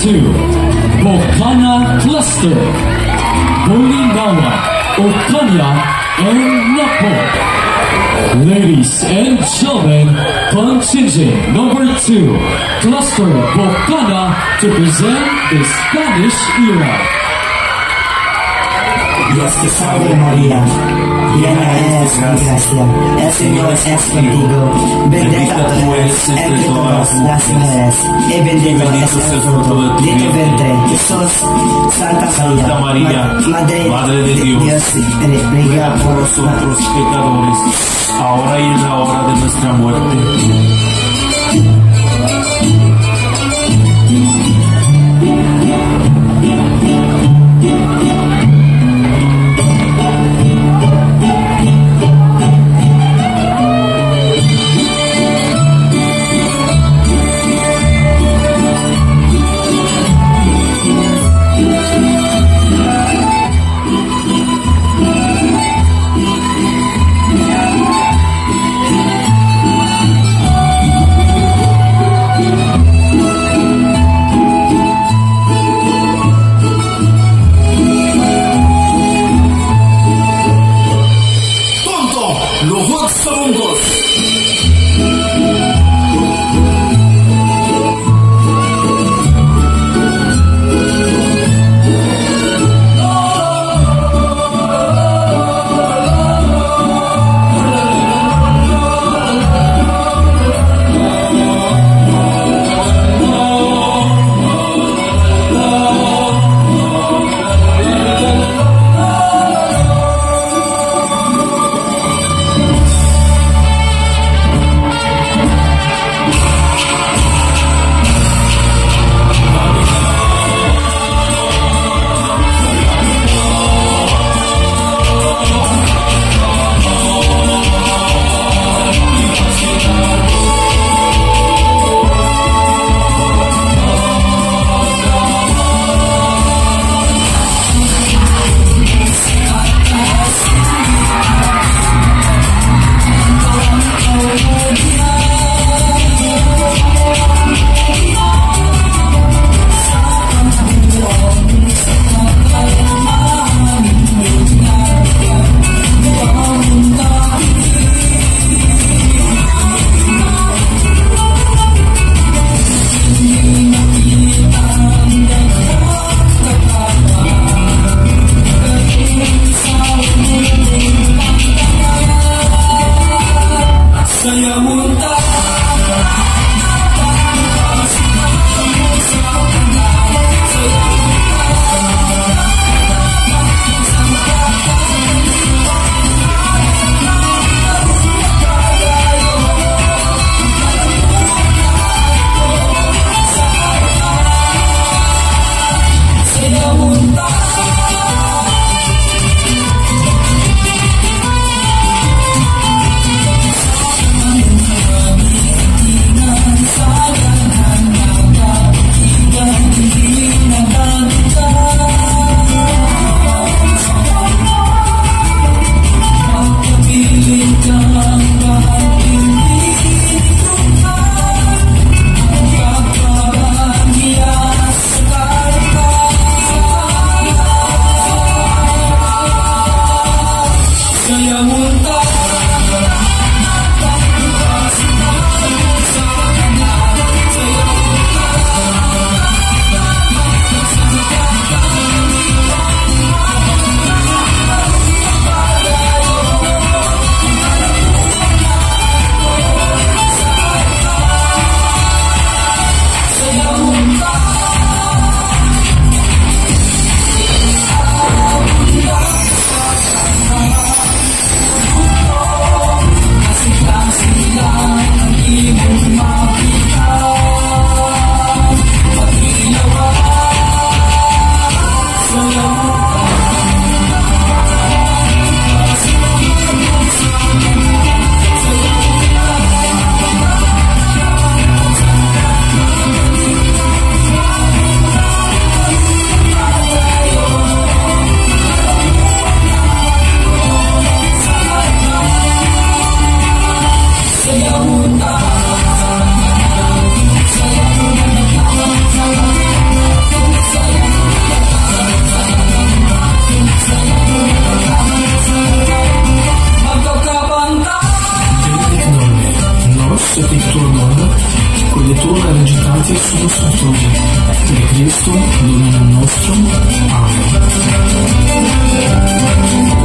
2, Bocana Cluster, Bolinawa, Okanya, and Napo. Ladies and gentlemen, contingent number 2, Cluster Bocana, to present the Spanish era. Dios te salve María, llena eres de gracia, el Señor es contigo, bendita tú eres entre todas las mujeres, y bendito es el fruto de tu vientre, Jesús. Santa María, Madre de Dios, ruega por nosotros pecadores, ahora y en la hora de nuestra muerte. peccato, quelle tue ereditati sono sottosi. Per Cristo, Domino nostro. Amen.